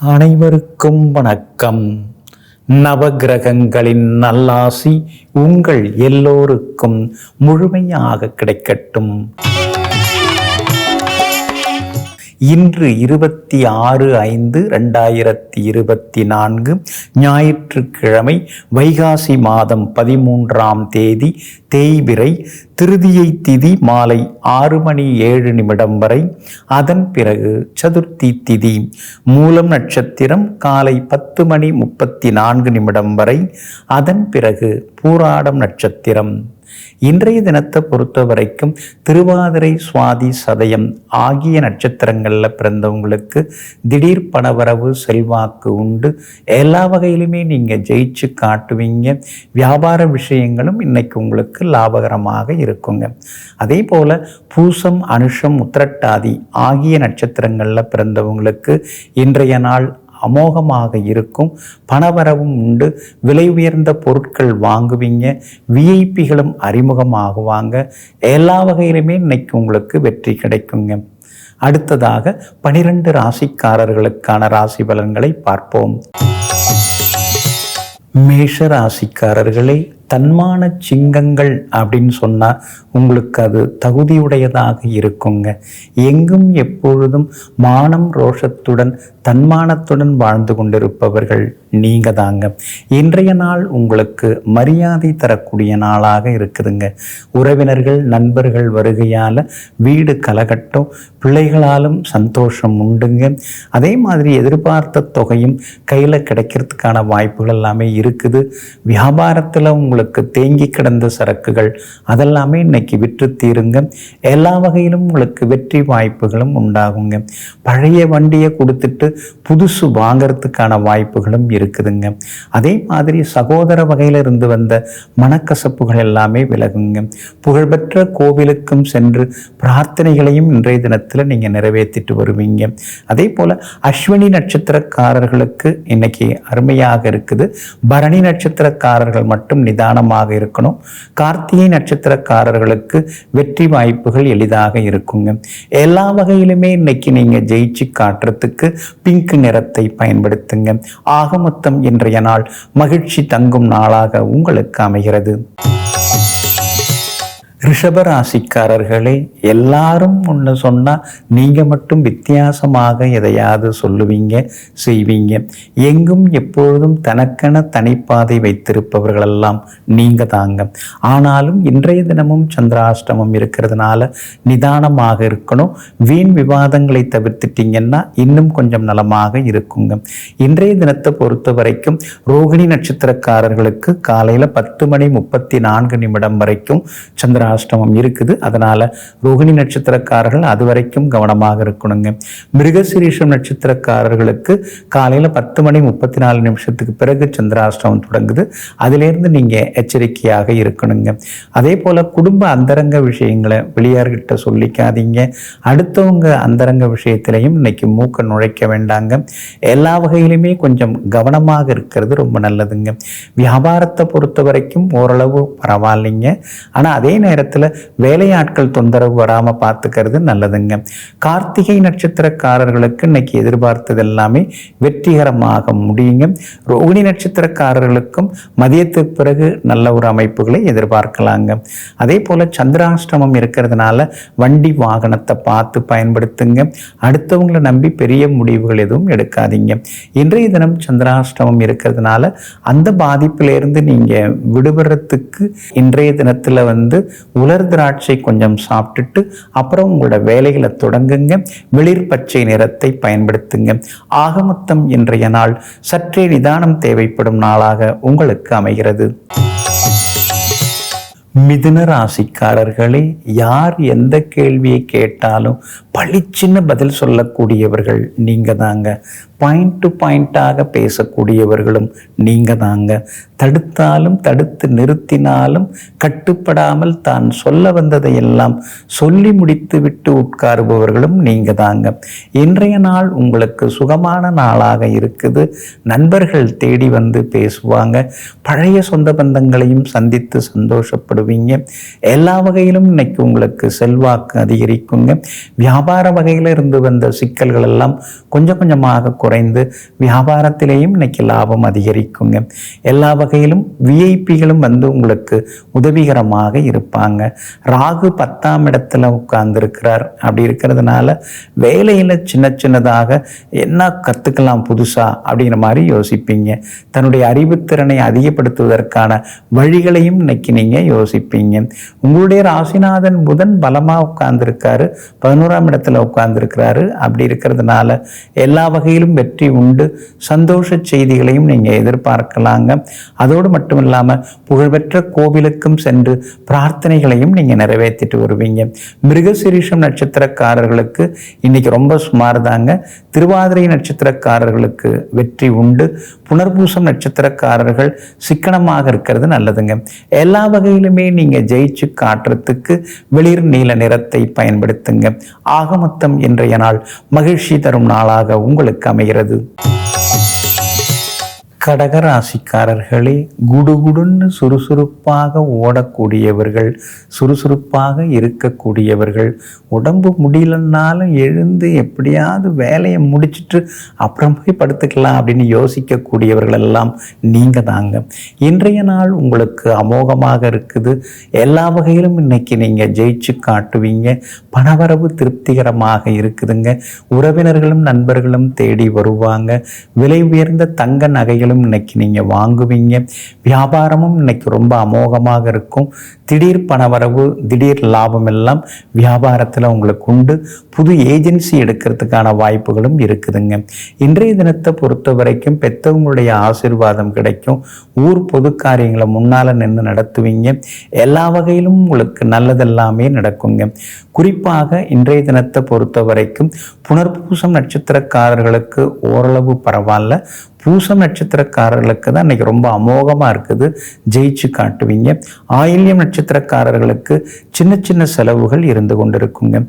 அனைவருக்கும் வணக்கம். நவகிரகங்களின் நல்லாசி உங்கள் எல்லோருக்கும் முழுமையாக கிடைக்கட்டும். இன்று 26/5/2024 ஞாயிற்றுக்கிழமை, வைகாசி மாதம் 13ஆம் தேதி, தேய்பிறை, திருதியை திதி மாலை 6:07 வரை. அதன் பிறகு சதுர்த்தி திதி. மூலம் நட்சத்திரம் காலை 10:34 வரை. அதன் பிறகு பூராடம் நட்சத்திரம். இன்றைய தினத்தை பொறுத்த வரைக்கும் திருவாதிரை, சுவாதி, சதயம் ஆகிய நட்சத்திரங்களில் பிறந்தவங்களுக்கு திடீர் பணவரவு, செல்வாக்கு உண்டு. எல்லா வகையிலுமே நீங்கள் ஜெயிச்சு காட்டுவீங்க. வியாபார விஷயங்களும் இன்னைக்கு உங்களுக்கு லாபகரமாக இருக்குங்க. அதே போல் பூசம், அனுஷம், உத்திரட்டாதி ஆகிய நட்சத்திரங்களில் பிறந்தவங்களுக்கு இன்றைய நாள் அமோகமாக இருக்கும். பணவரவும் உண்டு. விலை உயர்ந்த பொருட்கள் வாங்குவீங்க. விஐபிகளும் அறிமுகமாகுவாங்க. எல்லா வகையிலுமே இன்னைக்கு உங்களுக்கு வெற்றி கிடைக்குங்க. அடுத்ததாக 12 ராசிக்காரர்களுக்கான ராசி பலன்களை பார்ப்போம். மேஷ ராசிக்காரர்களே, தன்மான சிங்கங்கள் அப்படின்னு சொன்னால் உங்களுக்கு அது தகுதியுடையதாக இருக்குங்க. எங்கும் எப்பொழுதும் மானம், ரோஷத்துடன், தன்மானத்துடன் வாழ்ந்து கொண்டிருப்பவர்கள் நீங்கள் தாங்க. இன்றைய நாள் உங்களுக்கு மரியாதை தரக்கூடிய நாளாக இருக்குதுங்க. உறவினர்கள், நண்பர்கள் வருகையால் வீடு கலகட்டும். பிள்ளைகளாலும் சந்தோஷம் உண்டுங்க. அதே மாதிரி எதிர்பார்த்த தொகையும் கையில் கிடைக்கிறதுக்கான வாய்ப்புகள் எல்லாமே இருக்குது. வியாபாரத்தில் உங்களுக்கு தேங்கி கிடந்த சரக்குகள் அதெல்லாமே இன்னைக்கு விற்று தீருங்க. எல்லா வகையிலும் உங்களுக்கு வெற்றி வாய்ப்புகளும் உண்டாகுங்க. பழைய வண்டியை கொடுத்துட்டு புதுசு வாங்கிறதுக்கான வாய்ப்புகளும் இருக்குதுங்க. அதே மாதிரி சகோதர வகையில இருந்து வந்த மனக்கசப்புகள் எல்லாமே விலகுங்க. புகழ்பெற்ற கோவிலுக்கும் சென்று பிரார்த்தனைகளையும் இன்றைய தினத்தில் நீங்க நிறைவேற்றிட்டு வருவீங்க. அதே போல அஸ்வினி நட்சத்திரக்காரர்களுக்கு இன்னைக்கு அருமையாக இருக்குது. பரணி நட்சத்திரக்காரர்கள் மட்டும் நிதானமாக இருக்கணும். கார்த்திகை நட்சத்திரக்காரர்களுக்கு வெற்றி வாய்ப்புகள் எளிதாக இருக்குங்க. எல்லா வகையிலுமே இன்னைக்கு நீங்க ஜெயிச்சு காட்டுறதுக்கு பிங்க் நிறத்தை பயன்படுத்துங்க. ஆக மொத்தம் இன்றைய நாள் மகிழ்ச்சி தங்கும் நாளாக உங்களுக்கு அமைகிறது. ரிஷபராசிக்காரர்களே, எல்லாரும் ஒன்று சொன்னால் நீங்கள் மட்டும் வித்தியாசமாக எதையாவது சொல்லுவீங்க, செய்வீங்க. எங்கும் எப்பொழுதும் தனக்கென தனிப்பாதை வைத்திருப்பவர்களெல்லாம் நீங்கள் தாங்க. ஆனாலும் இன்றைய தினமும் சந்திராஷ்டமம் இருக்கிறதுனால நிதானமாக இருக்கணும். வீண் விவாதங்களை தவிர்த்துட்டீங்கன்னா இன்னும் கொஞ்சம் நலமாக இருக்குங்க. இன்றைய தினத்தை பொறுத்த வரைக்கும் ரோகிணி நட்சத்திரக்காரர்களுக்கு காலையில் 10:34 வரைக்கும் சந்திராஷ்டமம் இருக்குது. அதனால ரோகிணி நட்சத்திரக்காரர்கள் அது வரைக்கும் கவனமாக இருக்கணுங்க. மிருகசீரிஷம் நட்சத்திரக்காரர்களுக்கு காலையில 10:34 பிறகு சந்திராஷ்டமம் தொடங்குது. அதிலிருந்து நீங்க எச்சரிக்கையாக இருக்கணுங்க. அதே போல குடும்ப அந்தரங்க விஷயங்களை வெளியார்கிட்ட சொல்லிக்காதீங்க. அடுத்தவங்க அந்தரங்க விஷயத்திலையும் இன்னைக்கு மூக்க நுழைக்க வேண்டாங்க. எல்லா வகையிலுமே கொஞ்சம் கவனமாக இருக்கிறது ரொம்ப நல்லதுங்க. வியாபாரத்தை பொறுத்த வரைக்கும் ஓரளவு பரவாயில்லைங்க. ஆனா அதே நேரத்தில் வேலையாட்கள் தொந்தரவு வராம பார்த்துக்கிறது நல்லதுங்க. கார்த்திகை நட்சத்திரக்காரர்களுக்கு இன்னைக்கு எதிர்பார்த்தது எல்லாமே வெற்றிகரமாக முடியுங்க. ரோகிணி நட்சத்திரக்காரர்களுக்கும் மதியத்துக்கு பிறகு நல்ல ஒரு அமைப்புகளை எதிர்பார்க்கலாங்க. அதே போல சந்திராஷ்டமம் இருக்கிறதுனால வண்டி வாகனத்தை பார்த்து பயன்படுத்துங்க. அடுத்தவங்களை நம்பி பெரிய முடிவுகள் எதுவும் எடுக்காதீங்க. இன்றைய தினம் சந்திராஷ்டமம் இருக்கிறதுனால அந்த பாதிப்பிலிருந்து நீங்க விடுபடுறதுக்கு இன்றைய தினத்துல உலர் திராட்சை கொஞ்சம் சாப்பிட்டுட்டு அப்புறம் உங்களோட வேலைகளை தொடங்குங்க. வெளிர் பச்சை நிறத்தை பயன்படுத்துங்க. ஆக மொத்தம் இன்றைய நாள் சற்றே நிதானம் தேவைப்படும் நாளாக உங்களுக்கு அமைகிறது. மிதுன ராசிக்காரர்களே, யார் எந்த கேள்வியை கேட்டாலும் பளிச்சின்னு பதில் சொல்லக்கூடியவர்கள் நீங்க தாங்க. பாயிண்ட் டு பாயிண்டாக பேசக்கூடியவர்களும் நீங்க தாங்க. தடுத்தாலும் தடுத்து நிறுத்தினாலும் கட்டுப்படாமல் தான் சொல்ல வந்ததை எல்லாம் சொல்லி முடித்து விட்டு உட்காருபவர்களும் நீங்க தாங்க. இன்றைய நாள் உங்களுக்கு சுகமான நாளாக இருக்குது. நண்பர்கள் தேடி வந்து பேசுவாங்க. பழைய சொந்த பந்தங்களையும் சந்தித்து சந்தோஷப்படுவாங்க. கொள்ளுவீங்க. எல்லா வகையிலும் இன்னைக்கு உங்களுக்கு செல்வாக்கு அதிகரிக்குங்க. வியாபார வகையில் இருந்து வந்த சிக்கல்கள் எல்லாம் கொஞ்சம் கொஞ்சமாக குறைந்து வியாபாரத்திலேயும் இன்னைக்கு லாபம் அதிகரிக்குங்க. எல்லா வகையிலும் விஐபிகளும் வந்து உங்களுக்கு உதவிகரமாக இருப்பாங்க. ராகு 10ஆம் இடத்துல உட்கார்ந்துருக்கிறார். அப்படி இருக்கிறதுனால வேலையில் சின்ன சின்னதாக என்ன கற்றுக்கலாம் புதுசா அப்படிங்கிற மாதிரி யோசிப்பீங்க. தன்னுடைய அறிவுத்திறனை அதிகப்படுத்துவதற்கான வழிகளையும் இன்னைக்கு நீங்க யோசிப்பீங்க. உங்களுடைய ராசிநாதன் புதன் பலமா உட்கார்ந்துருக்காரு, 11ஆம் இடத்துல உட்கார்ந்துருக்கிறாரு. அப்படி இருக்கிறதுனால எல்லா வகையிலும் வெற்றி உண்டு. சந்தோஷ செய்திகளையும் நீங்க எதிர்பார்க்கலாங்க. அதோடு மட்டும் இல்லாம புகழ்பெற்ற கோவிலுக்கும் சென்று பிரார்த்தனைகளையும் நீங்க நிறைவேற்றிட்டு வருவீங்க. மிருகசீரிஷம் நட்சத்திரக்காரர்களுக்கு இன்னைக்கு ரொம்ப சுமார் தாங்க. திருவாதிரை நட்சத்திரக்காரர்களுக்கு வெற்றி உண்டு. புனர்பூசம் நட்சத்திரக்காரர்கள் சிக்கனமாக இருக்கிறது நல்லதுங்க. எல்லா வகையிலுமே நீங்க ஜெயிச்சு காட்டுறதுக்கு வெளிர் நீல நிறத்தை பயன்படுத்துங்க. ஆக மொத்தம் இன்றைய நாள் மகிழ்ச்சி தரும் நாளாக உங்களுக்கு அமைகிறது. கடகராசிக்காரர்களே, குடுகுடுன்னு சுறுசுறுப்பாக ஓடக்கூடியவர்கள், சுறுசுறுப்பாக இருக்கக்கூடியவர்கள், உடம்பு முடியலன்னாலும் எழுந்து எப்படியாவது வேலையை முடிச்சுட்டு அப்புறம் போய் படுத்துக்கலாம் அப்படின்னு யோசிக்கக்கூடியவர்கள் எல்லாம் நீங்கள் தாங்க. இன்றைய நாள் உங்களுக்கு அமோகமாக இருக்குது. எல்லா வகையிலும் இன்னைக்கு நீங்கள் ஜெயிச்சு காட்டுவீங்க. பணவரவு திருப்திகரமாக இருக்குதுங்க. உறவினர்களும் நண்பர்களும் தேடி வருவாங்க. விலை உயர்ந்த தங்க நகைகள் இன்னைக்கு நீங்க வாங்குவீங்க. வியாபாரமும் இன்னைக்கு ரொம்ப அமோகமாக இருக்கும். திடீர் பணவரவு, திடீர் லாபம் எல்லாம் வியாபாரத்தில் உங்களுக்கு உண்டு. புது ஏஜென்சி எடுக்கிறதுக்கான வாய்ப்புகளும் இருக்குதுங்க. இன்றைய தினத்தை பொறுத்த வரைக்கும் பெற்றவங்களுடைய ஆசீர்வாதம் கிடைக்கும். ஊர் பொது காரியங்களை முன்னால நின்று நடத்துவீங்க. எல்லா வகையிலும் உங்களுக்கு நல்லதெல்லாமே நடக்குங்க. குறிப்பாக இன்றைய தினத்தை பொறுத்த வரைக்கும் புனர்பூசம் நட்சத்திரக்காரர்களுக்கு ஓரளவு பரவாயில்ல. பூசம் நட்சத்திரக்காரர்களுக்கு தான் இன்னைக்கு ரொம்ப அமோகமாக இருக்குது. ஜெயிச்சு காட்டுவீங்க. ஆயில்யம் நட்சத்திரக்காரர்களுக்கு சின்ன சின்ன செலவுகள் இருந்து கொண்டிருக்குங்க.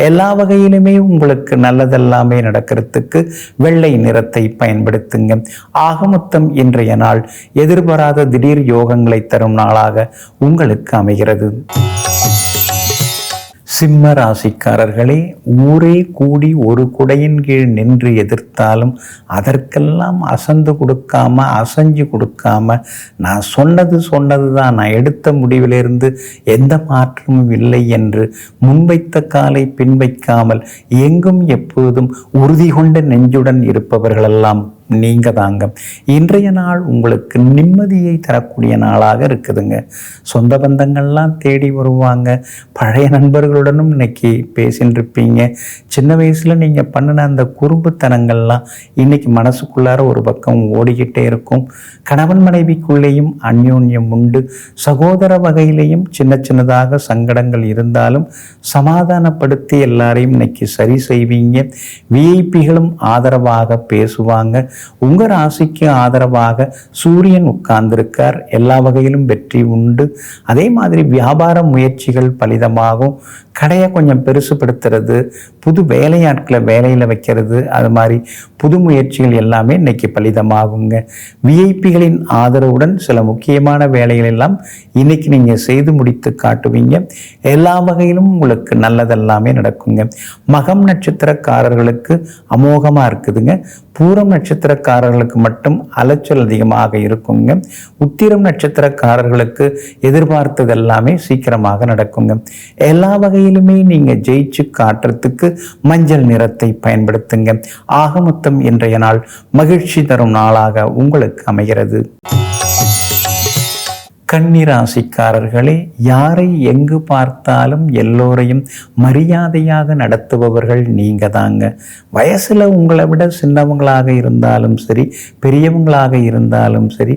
எல்லா வகையிலுமே உங்களுக்கு நல்லதெல்லாமே நடக்கிறதுக்கு வெள்ளை நிறத்தை பயன்படுத்துங்க. ஆக மொத்தம் இன்றைய நாள் எதிர்பாராத திடீர் யோகங்களை தரும் நாளாக உங்களுக்கு அமைகிறது. சிம்ம ராசிக்காரர்களே, ஊரே கூடி ஒரு குடையின் கீழ் நின்று எதிர்த்தாலும் அதற்கெல்லாம் அசந்து கொடுக்காம அசைஞ்சு கொடுக்காம நான் சொன்னது தான், நான் எடுத்த முடிவிலிருந்து எந்த மாற்றமும் இல்லை என்று முன்வைத்த காலை பின் வைக்காமல் எங்கும் எப்போதும் உறுதி கொண்ட நெஞ்சுடன் இருப்பவர்களெல்லாம் நீங்க தாங்க. இன்றைய நாள் உங்களுக்கு நிம்மதியை தரக்கூடிய நாளாக இருக்குதுங்க. சொந்த பந்தங்கள்லாம் தேடி வருவாங்க. பழைய நண்பர்களுடனும் இன்னைக்கு பேசின்னு இருப்பீங்க. சின்ன வயசுல நீங்க பண்ணின அந்த குறும்புத்தனங்கள்லாம் இன்னைக்கு மனசுக்குள்ளார ஒரு பக்கம் ஓடிக்கிட்டே இருக்கும். கணவன் மனைவிக்குள்ளேயும் அந்யோன்யம் உண்டு. சகோதர வகையிலையும் சின்ன சின்னதாக சங்கடங்கள் இருந்தாலும் சமாதானப்படுத்தி எல்லாரையும் இன்னைக்கு சரி செய்வீங்க. விஐபிகளும் ஆதரவாக பேசுவாங்க. உங்க ராசிக்கு ஆதரவாக சூரியன் உட்கார்ந்திருக்கார். எல்லா வகையிலும் வெற்றி உண்டு. அதே மாதிரி வியாபார முயற்சிகள் பலிதமாகும். கடையை கொஞ்சம் பெருசுப்படுத்துறது, புது வேலையாட்களை வேலையில் வைக்கிறது, அது மாதிரி புது முயற்சிகள் எல்லாமே இன்னைக்கு பலிதமாகுங்க. விஐபிகளின் ஆதரவுடன் சில முக்கியமான வேலைகள் எல்லாம் இன்னைக்கு நீங்கள் செய்து முடித்து காட்டுவீங்க. எல்லா வகையிலும் உங்களுக்கு நல்லதெல்லாமே நடக்குங்க. மகம் நட்சத்திரக்காரர்களுக்கு அமோகமாக இருக்குதுங்க. பூரம் நட்சத்திரக்காரர்களுக்கு மட்டும் அலைச்சல் அதிகமாக இருக்குங்க. உத்திரம் நட்சத்திரக்காரர்களுக்கு எதிர்பார்த்தது எல்லாமே சீக்கிரமாக நடக்குங்க. எல்லா வகையிலுமே நீங்க ஜெயிச்சு காட்டுறதுக்கு மஞ்சள் நிறத்தை பயன்படுத்துங்க. ஆக மொத்தம் இன்றைய நாள் மகிழ்ச்சி தரும் நாளாக உங்களுக்கு அமைகிறது. கன்னிராசிக்காரர்களே, யாரை எங்கு பார்த்தாலும் எல்லோரையும் மரியாதையாக நடத்துபவர்கள் நீங்க தாங்க. வயசுல உங்களை விட சின்னவங்களாக இருந்தாலும் சரி, பெரியவங்களாக இருந்தாலும் சரி,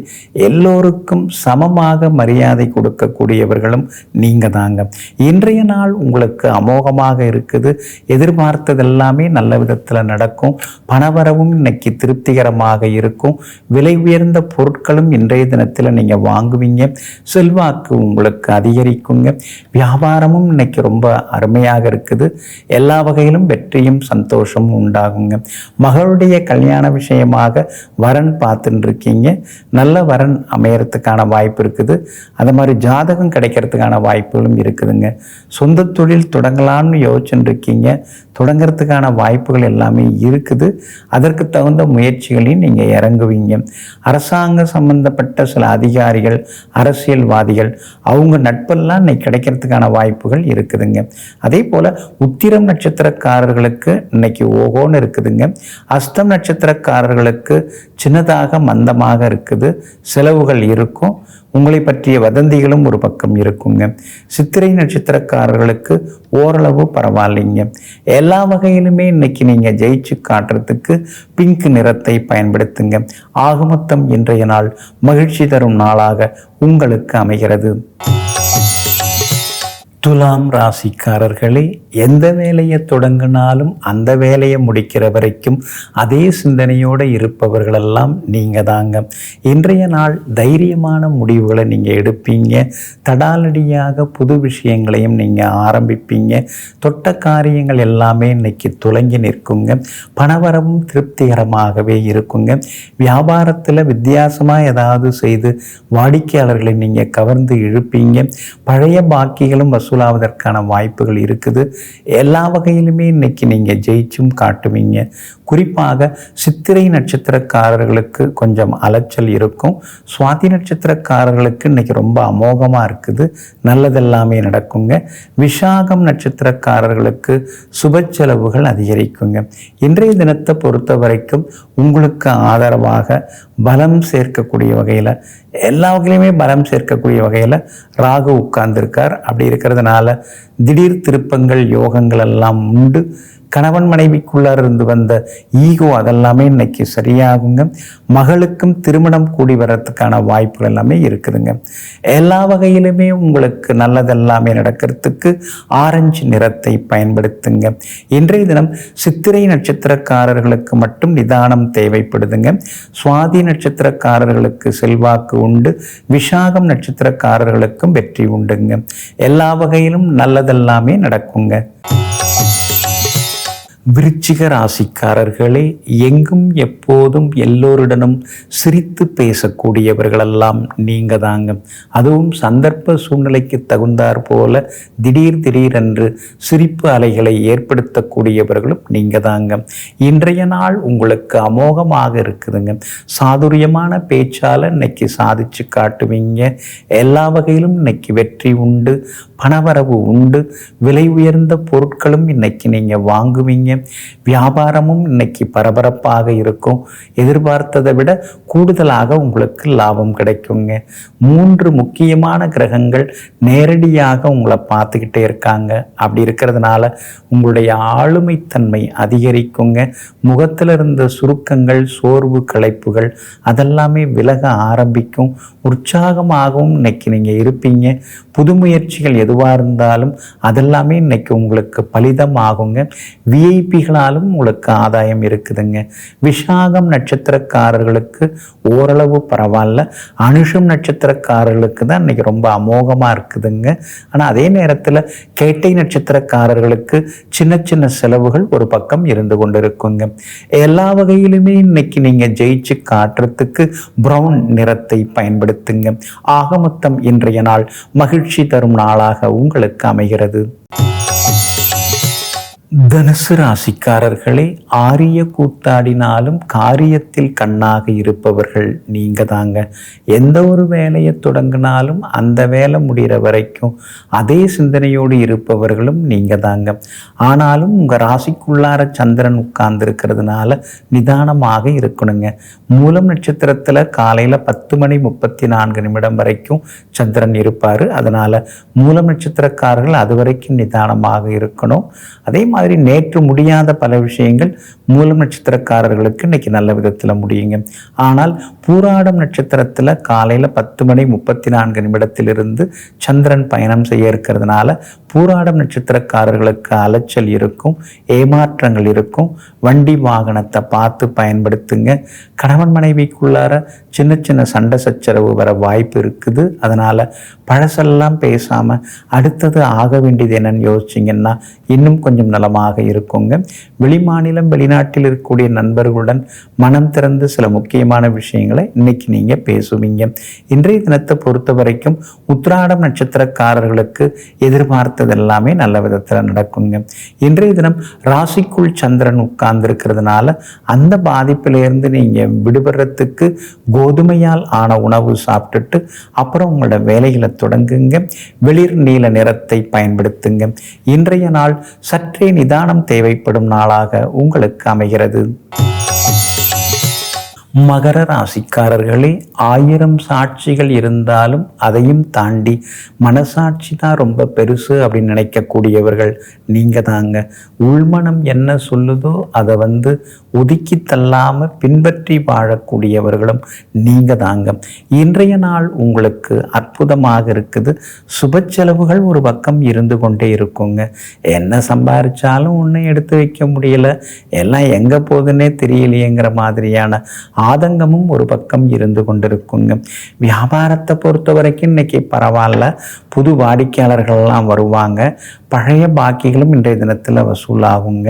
எல்லோருக்கும் சமமாக மரியாதை கொடுக்கக்கூடியவர்களும் நீங்க தாங்க. இன்றைய நாள் உங்களுக்கு அமோகமாக இருக்குது. எதிர்பார்த்ததெல்லாமே நல்ல விதத்துல நடக்கும். பணவரவும் இன்னைக்கு திருப்திகரமாக இருக்கும். விலை உயர்ந்த பொருட்களும் இன்றைய தினத்துல நீங்க வாங்குவீங்க. செல்வாக்கு உங்களுக்கு அதிகரிக்குங்க. வியாபாரமும் இன்னைக்கு ரொம்ப அருமையாக இருக்குது. எல்லா வகையிலும் வெற்றியும் சந்தோஷமும் உண்டாகுங்க. மகளுடைய கல்யாண விஷயமாக வரன் பார்த்துட்டு இருக்கீங்க. நல்ல வரன் அமையறதுக்கான வாய்ப்பு இருக்குது. அது மாதிரி ஜாதகம் கிடைக்கிறதுக்கான வாய்ப்புகளும் இருக்குதுங்க. சொந்த தொழில் தொடங்கலாம்னு யோசிச்சுட்டு இருக்கீங்க. தொடங்கிறதுக்கான வாய்ப்புகள் எல்லாமே இருக்குது. அதற்கு தகுந்த முயற்சிகளையும் நீங்கள் இறங்குவீங்க. அரசாங்க சம்பந்தப்பட்ட சில அதிகாரிகள், அரசியல்வாதிகள், அவங்க நட்பெல்லாம் இன்னைக்கு கிடைக்கிறதுக்கான வாய்ப்புகள் இருக்குதுங்க. அதே போல் உத்திரம் நட்சத்திரக்காரர்களுக்கு இன்னைக்கு ஓகோன்னு இருக்குதுங்க. அஸ்தம் நட்சத்திரக்காரர்களுக்கு சின்னதாக மந்தமாக இருக்குது. செலவுகள் இருக்கும். உங்களை பற்றிய வதந்திகளும் ஒரு பக்கம் இருக்குங்க. சித்திரை நட்சத்திரக்காரர்களுக்கு ஓரளவு பரவாயில்லைங்க. எல்லா வகையிலுமே இன்னைக்கு நீங்கள் ஜெயிச்சு காட்டுறதுக்கு பிங்க் நிறத்தை பயன்படுத்துங்க. ஆகமொத்தம் இன்றைய நாள் மகிழ்ச்சி தரும் நாளாக உங்களுக்கு அமைகிறது. துலாம் ராசிக்காரர்களே, எந்த வேலையை தொடங்கினாலும் அந்த வேலையை முடிக்கிற வரைக்கும் அதே சிந்தனையோடு இருப்பவர்களெல்லாம் நீங்கள் தாங்க. இன்றைய நாள் தைரியமான முடிவுகளை நீங்கள் எடுப்பீங்க. தடாலடியாக புது விஷயங்களையும் நீங்கள் ஆரம்பிப்பீங்க. தொட்ட காரியங்கள் எல்லாமே இன்னைக்கு துலங்கி நிற்குங்க. பணவரவும் திருப்திகரமாகவே இருக்குங்க. வியாபாரத்தில் வித்தியாசமாக ஏதாவது செய்து வாடிக்கையாளர்களை நீங்கள் கவர்ந்து இழுப்பீங்க. பழைய பாக்கிகளும் வசூலாவதற்கான வாய்ப்புகள் இருக்குது. எல்லா வகையிலுமே இன்னைக்கு நீங்கள் ஜெயிச்சும் காட்டுவீங்க. குறிப்பாக சித்திரை நட்சத்திரக்காரர்களுக்கு கொஞ்சம் அலைச்சல் இருக்கும். சுவாதி நட்சத்திரக்காரர்களுக்கு இன்னைக்கு ரொம்ப அமோகமாக இருக்குது. நல்லதெல்லாமே நடக்குங்க. விஷாகம் நட்சத்திரக்காரர்களுக்கு சுப செலவுகள் அதிகரிக்குங்க. இன்றைய தினத்தை பொறுத்த வரைக்கும் உங்களுக்கு ஆதரவாக பலம் சேர்க்கக்கூடிய வகையில், எல்லா வகையிலுமே பலம் சேர்க்கக்கூடிய வகையில் ராகு உட்கார்ந்துருக்கார். அப்படி இருக்கிறதுனால திடீர் திருப்பங்கள், யோகங்கள் எல்லாம் உண்டு. கணவன் மனைவிக்குள்ளார் இருந்து வந்த ஈகோ அதெல்லாமே இன்னைக்கு சரியாகுங்க. மகளுக்கும் திருமணம் கூடி வர்றதுக்கான வாய்ப்புகள் எல்லாமே இருக்குதுங்க. எல்லா வகையிலுமே உங்களுக்கு நல்லதெல்லாமே நடக்கிறதுக்கு ஆரஞ்சு நிறத்தை பயன்படுத்துங்க. இன்றைய தினம் சித்திரை நட்சத்திரக்காரர்களுக்கு மட்டும் நிதானம் தேவைப்படுதுங்க. சுவாதி நட்சத்திரக்காரர்களுக்கு செல்வாக்கு உண்டு. விஷாகம் நட்சத்திரக்காரர்களுக்கும் வெற்றி உண்டுங்க. எல்லா வகையிலும் நல்லதெல்லாமே நடக்குங்க. விருச்சிக ராசிக்காரர்களே, எங்கும் எப்போதும் எல்லோருடனும் சிரித்து பேசக்கூடியவர்களெல்லாம் நீங்கள் தாங்க. அதுவும் சந்தர்ப்ப சூழ்நிலைக்கு தகுந்தாற் போல திடீரென்று சிரிப்பு அலைகளை ஏற்படுத்தக்கூடியவர்களும் நீங்கள் தாங்க. இன்றைய நாள் உங்களுக்கு அமோகமாக இருக்குதுங்க. சாதுரியமான பேச்சால் இன்னைக்கு சாதிச்சு காட்டுவீங்க. எல்லா வகையிலும் இன்னைக்கு வெற்றி உண்டு. பணவரவு உண்டு. விலை உயர்ந்த பொருட்களும் இன்னைக்கு நீங்கள் வாங்குவீங்க. வியாபாரமும் இன்னைக்கு பரபரப்பாக இருக்கும். எதிர்பார்த்ததை விட கூடுதலாக உங்களுக்கு லாபம் கிடைக்குங்க. 3 முக்கியமான கிரகங்கள் நேரடியாக உங்களை பார்த்துக்கிட்டே இருக்காங்க. அப்படி இருக்கிறதுனால உங்களுடைய ஆளுமைத்தன்மை அதிகரிக்குங்க. முகத்தில் இருந்த சுருக்கங்கள், சோர்வு, களைப்புகள் அதெல்லாமே விலக ஆரம்பிக்கும். உற்சாகமாகவும் இன்னைக்கு நீங்கள் இருப்பீங்க. புது முயற்சிகள் எதுவாக இருந்தாலும் அதெல்லாமே இன்னைக்கு உங்களுக்கு பலிதம் ஆகுங்க. விஐபிகளாலும் உங்களுக்கு ஆதாயம் இருக்குதுங்க. விஷாகம் நட்சத்திரக்காரர்களுக்கு ஓரளவு பரவாயில்ல. அனுஷம் நட்சத்திரக்காரர்களுக்கு தான் இன்னைக்கு ரொம்ப அமோகமாக இருக்குதுங்க. ஆனால் அதே நேரத்தில் கேட்டை நட்சத்திரக்காரர்களுக்கு சின்ன சின்ன செலவுகள் ஒரு பக்கம் இருந்து கொண்டு இருக்குங்க. எல்லா வகையிலுமே இன்னைக்கு நீங்கள் ஜெயிச்சு காட்டுறதுக்கு பிரவுன் நிறத்தை பயன்படுத்துங்க. ஆக மொத்தம் இன்றைய நாள் மகிழ்ச்சி தரும் நாளாக உங்களுக்கு அமைகிறது. தனுசு ராசிக்காரர்களே, ஆரிய கூத்தாடினாலும் காரியத்தில் கண்ணாக இருப்பவர்கள் நீங்க தாங்க. எந்த ஒரு வேலையை தொடங்கினாலும் அந்த வேலை முடிகிற வரைக்கும் அதே சிந்தனையோடு இருப்பவர்களும் நீங்க தாங்க. ஆனாலும் உங்கள் ராசிக்குள்ளார சந்திரன் உட்கார்ந்து இருக்கிறதுனால நிதானமாக இருக்கணுங்க. மூலம் நட்சத்திரத்தில் காலையில் 10:34 வரைக்கும் சந்திரன் இருப்பார். அதனால் மூலம் நட்சத்திரக்காரர்கள் அது வரைக்கும் நிதானமாக இருக்கணும். அதே மாதிரி நேற்று முடியாத பல விஷயங்கள் மூலம் நட்சத்திரக்காரர்களுக்கு இன்னைக்கு நல்ல விதத்தில் முடியுங்க. ஆனால் பூராடம் நட்சத்திரத்தில் காலையில் 10:34 சந்திரன் பயணம் செய்ய இருக்கிறதுனால பூராடம் நட்சத்திரக்காரர்களுக்கு அலைச்சல் இருக்கும், ஏமாற்றங்கள் இருக்கும். வண்டி வாகனத்தை பார்த்து பயன்படுத்துங்க. கணவன் மனைவிக்குள்ளார சின்ன சின்ன சண்டை சச்சரவு வர வாய்ப்பு இருக்குது. அதனால் பழசெல்லாம் பேசாமல் அடுத்தது ஆக வேண்டியது என்னன்னு யோசிச்சிங்கன்னா இன்னும் கொஞ்சம் நலமாக இருக்குங்க. வெளிமாநிலம் வெளிநாட்டில் இருக்கக்கூடிய நண்பர்களுடன் மனம் திறந்து சில முக்கியமான விஷயங்களை இன்னைக்கு நீங்கள் பேசுவீங்க. இன்றைய தினத்தை பொறுத்த வரைக்கும் உத்திராடம் நட்சத்திரக்காரர்களுக்கு எதிர்பார்த்தது எல்லாமே நல்ல விதத்தில் நடக்குங்க. இன்றைய தினம் ராசிக்குள் சந்திரன் உட்கார்ந்து இருக்கிறதுனால அந்த பாதிப்பிலிருந்து நீங்கள் விடுபடுறதுக்கு கோதுமையால் ஆன உணவு சாப்பிட்டுட்டு அப்புறம் உங்களோட வேலைகளை தொடங்குங்க. வெளிர் நீல நிறத்தை பயன்படுத்துங்க. இன்றைய நாள் சற்றே நிதானம் தேவைப்படும் நாளாக உங்களுக்கு அமைகிறது. மகர ராசிக்காரர்களே, 1000 சாட்சிகள் இருந்தாலும் அதையும் தாண்டி மனசாட்சி தான் ரொம்ப பெருசு அப்படின்னு நினைக்கக்கூடியவர்கள் நீங்கள் தாங்க. உள்மனம் என்ன சொல்லுதோ அதை ஒதுக்கி தள்ளாமல் பின்பற்றி வாழக்கூடியவர்களும் நீங்கள் தாங்க. இன்றைய நாள் உங்களுக்கு அற்புதமாக இருக்குது. சுப செலவுகள் ஒரு பக்கம் இருந்து கொண்டே இருக்குங்க. என்ன சம்பாதிச்சாலும் ஒன்றும் எடுத்து வைக்க முடியல, எல்லாம் எங்கே போகுதுன்னே தெரியலையேங்கிற மாதிரியான ஆதங்கமும் ஒரு பக்கம் இருந்து கொண்டிருக்குங்க. வியாபாரத்தை பொறுத்த வரைக்கும் இன்னைக்கு பரவாயில்ல, புது வாடிக்கையாளர்கள்லாம் வருவாங்க. பழைய பாக்கிகளும் இன்றைய தினத்தில் வசூலாகுங்க.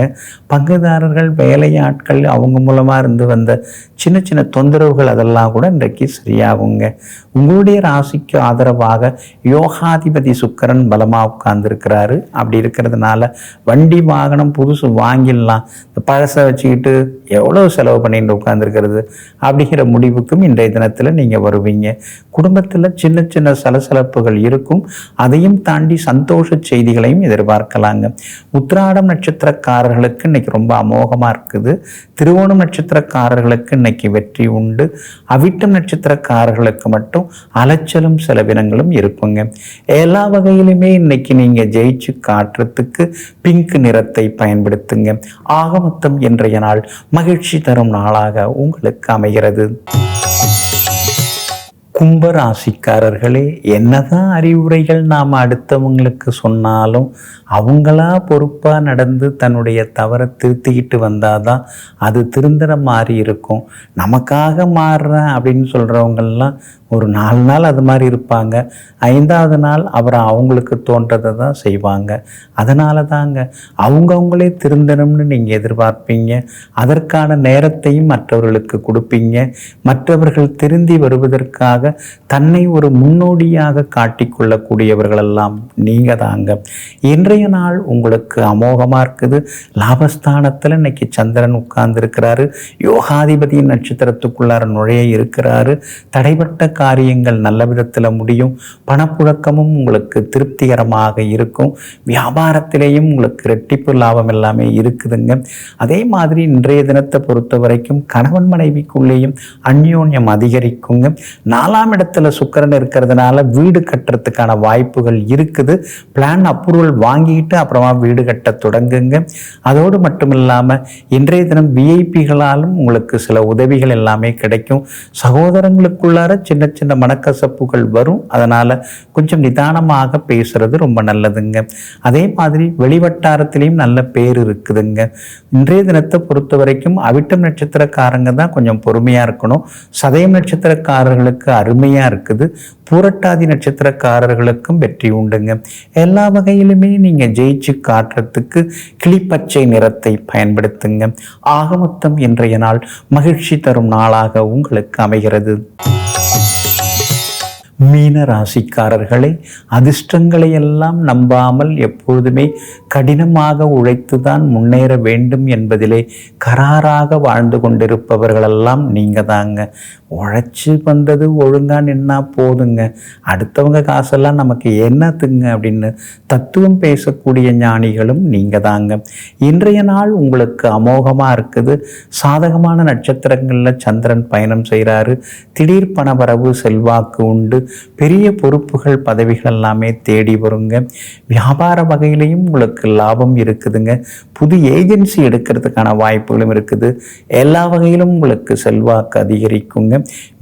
பங்குதாரர்கள், வேலையாட்கள், அவங்க மூலமாக இருந்து வந்த சின்ன சின்ன தொந்தரவுகள் அதெல்லாம் கூட இன்றைக்கு சரியாகுங்க. உங்களுடைய ராசிக்கு ஆதரவாக யோகாதிபதி சுக்கிரன் பலமாக உட்கார்ந்துருக்கிறாரு. அப்படி இருக்கிறதுனால வண்டி வாகனம் புதுசு வாங்கிடலாம், இந்த பழசை வச்சுக்கிட்டு எவ்வளோ செலவு பண்ணிட்டு உட்கார்ந்துருக்கிறது அப்படிங்கிற முடிவுக்கும் இன்றைய தினத்தில் நீங்கள் வருவீங்க. குடும்பத்தில் சின்ன சின்ன சலசலப்புகள் இருக்கும், அதையும் தாண்டி சந்தோஷ செய்திகளையும் எதிர்பார்க்கலாங்க. உத்திராடம் நட்சத்திரக்காரர்களுக்கு இன்னைக்கு ரொம்ப அமோகமாக இருக்குது. திருவோணம் நட்சத்திரக்காரர்களுக்கு இன்னைக்கு வெற்றி உண்டு. அவிட்டம் நட்சத்திரக்காரர்களுக்கு மட்டும் அலைச்சலும் செலவினங்களும் இருக்குங்க. எல்லா வகையிலுமே இன்னைக்கு நீங்கள் ஜெயிச்சு காட்டுறதுக்கு பிங்க் நிறத்தை பயன்படுத்துங்க. ஆக மொத்தம் இன்றைய நாள் மகிழ்ச்சி தரும் நாளாக உங்களுக்கு அமைகிறது. கும்பராசிக்காரர்களே, என்னதான் அறிவுரைகள் நாம் அடுத்தவங்களுக்கு சொன்னாலும் அவங்களா பொறுப்பாக நடந்து தன்னுடைய தவறை திருத்திக்கிட்டு வந்தாதான் அது திருந்துற மாதிரி இருக்கும். நமக்காக மாறுறேன் அப்படின்னு சொல்கிறவங்கெல்லாம் ஒரு 4 நாள் அது மாதிரி இருப்பாங்க. 5ஆவது நாள் அப்புறம் அவங்களுக்கு தோன்றதை தான் செய்வாங்க. அதனால தாங்க அவங்களே திருந்தணும்னு நீங்கள் எதிர்பார்ப்பீங்க. அதற்கான நேரத்தையும் மற்றவர்களுக்கு கொடுப்பீங்க. மற்றவர்கள் திருந்தி வருவதற்காக தன்னை ஒரு முன்னோடியாக காட்டிக்கொள்ளக்கூடியவர்களெல்லாம் நீங்கள் தாங்க. இன்றைய நாள் உங்களுக்கு அமோகமாக இருக்குது. லாபஸ்தானத்தில் இன்னைக்கு சந்திரன் உட்கார்ந்து இருக்கிறாரு. யோகாதிபதியின் நட்சத்திரத்துக்குள்ளார நுழைய இருக்கிறாரு. தடைப்பட்ட காரியங்கள் நல்ல விதத்தில் முடியும். பணப்புழக்கமும் உங்களுக்கு திருப்திகரமாக இருக்கும். வியாபாரத்திலேயும் உங்களுக்கு இரட்டிப்பு லாபம் எல்லாமே இருக்குதுங்க. அதே மாதிரி இன்றைய தினத்தை பொறுத்த வரைக்கும் கணவன் மனைவிக்குள்ளேயும் அந்யோன்யம் அதிகரிக்குங்க. 4ஆம் இடத்துல சுக்கிரன் இருக்கிறதுனால வீடு கட்டுறதுக்கான வாய்ப்புகள் இருக்குது. பிளான் அப்ரூவல் வாங்கிட்டு அப்புறமா வீடு கட்ட தொடங்குங்க. அதோடு மட்டும் இல்லாமல் இன்றைய தினம் விஐபிகளாலும் உங்களுக்கு சில உதவிகள் எல்லாமே கிடைக்கும். சகோதரங்களுக்குள்ளார சின்ன சின்ன மனக்கசப்புகள் வரும். அதனால் கொஞ்சம் நிதானமாக பேசுறது ரொம்ப நல்லதுங்க. அதே மாதிரி வெளிவட்டாரத்திலையும் நல்ல பேர் இருக்குதுங்க. இன்றைய தினத்தை பொறுத்த வரைக்கும் அவிட்டம் நட்சத்திரக்காரங்க தான் கொஞ்சம் பொறுமையாக இருக்கணும். சதயம் நட்சத்திரக்காரர்களுக்கு அருமையாக இருக்குது. பூரட்டாதி நட்சத்திரக்காரர்களுக்கும் வெற்றி உண்டுங்க. எல்லா வகையிலுமே நீங்கள் ஜெயிச்சு காட்டுறதுக்கு கிளிப்பச்சை நிறத்தை பயன்படுத்துங்க. ஆக மொத்தம் இன்றைய நாள் மகிழ்ச்சி தரும் நாளாக உங்களுக்கு அமைகிறது. மீன ராசிக்காரர்களே, அதிர்ஷ்டங்களை எல்லாம் நம்பாமல் எப்பொழுதுமே கடினமாக உழைத்துதான் முன்னேற வேண்டும் என்பதிலே கராராக வாழ்ந்து கொண்டிருப்பவர்களெல்லாம் நீங்கள் தாங்க. உழைச்சி வந்தது ஒழுங்காக நின்னா போதுங்க, அடுத்தவங்க காசெல்லாம் நமக்கு என்னத்துங்க அப்படின்னு தத்துவம் பேசக்கூடிய ஞானிகளும் நீங்கள் தாங்க. இன்றைய நாள் உங்களுக்கு அமோகமாக இருக்குது. சாதகமான நட்சத்திரங்களில் சந்திரன் பயணம் செய்கிறாரு. திடீர் பணவரவு, செல்வாக்கு உண்டு. பெரிய பொறுப்புகள் பதவிகள் எல்லாமே தேடி வருங்க. வியாபார வகையிலையும் உங்களுக்கு லாபம் இருக்குதுங்க. புது ஏஜென்சி எடுக்கிறதுக்கான வாய்ப்புகளும் இருக்குது. எல்லா வகையிலும் உங்களுக்கு செல்வாக்கு அதிகரிக்குங்க.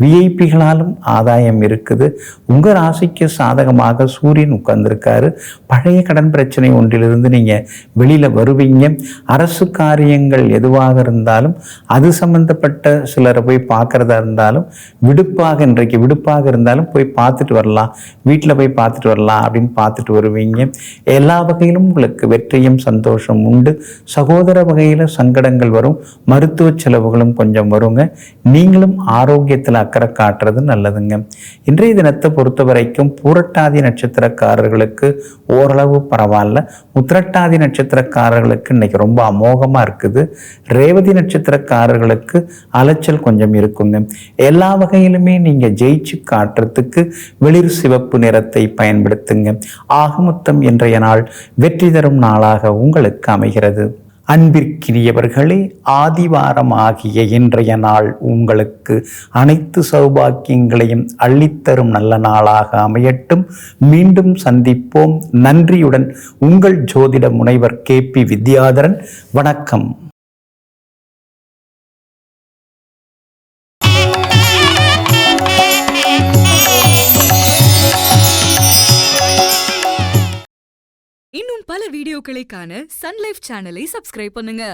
விஐபிகளாலும் ஆதாயம் இருக்குது. உங்கள் ராசிக்கு சாதகமாக சூரியன் உட்கார்ந்துருக்காரு. பழைய கடன் பிரச்சனை ஒன்றிலிருந்து நீங்கள் வெளியில் வருவீங்க. அரசு காரியங்கள் எதுவாக இருந்தாலும் அது சம்பந்தப்பட்ட சிலரை போய் பார்க்குறதா இருந்தாலும் இன்றைக்கு விடுப்பாக இருந்தாலும் போய் பார்த்துட்டு வரலாம், வீட்டில் போய் பார்த்துட்டு வரலாம் அப்படின்னு பார்த்துட்டு வருவீங்க. எல்லா வகையிலும் உங்களுக்கு வெற்றியும் சந்தோஷம் உண்டு. சகோதர வகையில் சங்கடங்கள் வரும். மருத்துவ செலவுகளும் கொஞ்சம் வருங்க. நீங்களும் ஆரோக்கியத்தில் அக்கறை காட்டுறது நல்லதுங்க. இன்றைய தினத்தை பொறுத்த வரைக்கும் பூரட்டாதி நட்சத்திரக்காரர்களுக்கு ஓரளவு பரவாயில்ல. உத்திரட்டாதி நட்சத்திரக்காரர்களுக்கு இன்னைக்கு ரொம்ப அமோகமாக இருக்குது. ரேவதி நட்சத்திரக்காரர்களுக்கு அலைச்சல் கொஞ்சம் இருக்குங்க. எல்லா வகையிலுமே நீங்கள் ஜெயிச்சு காட்டுறதுக்கு வெளிர் சிவப்பு நிறத்தை பயன்படுத்துங்க. ஆகமொத்தம் இன்றைய நாள் வெற்றி தரும் நாளாக உங்களுக்கு அமைகிறது. அன்பிற்கினியவர்களே, ஆதிவாரம் ஆகிய இன்றைய நாள் உங்களுக்கு அனைத்து சௌபாக்கியங்களையும் அள்ளித்தரும் நல்ல நாளாக அமையட்டும். மீண்டும் சந்திப்போம். நன்றியுடன் உங்கள் ஜோதிட முனைவர் KP வித்யாதரன். வணக்கம். இன்னும் பல வீடியோக்களை காண சன் லைஃப் சேனலை சப்ஸ்கிரைப் பண்ணுங்க.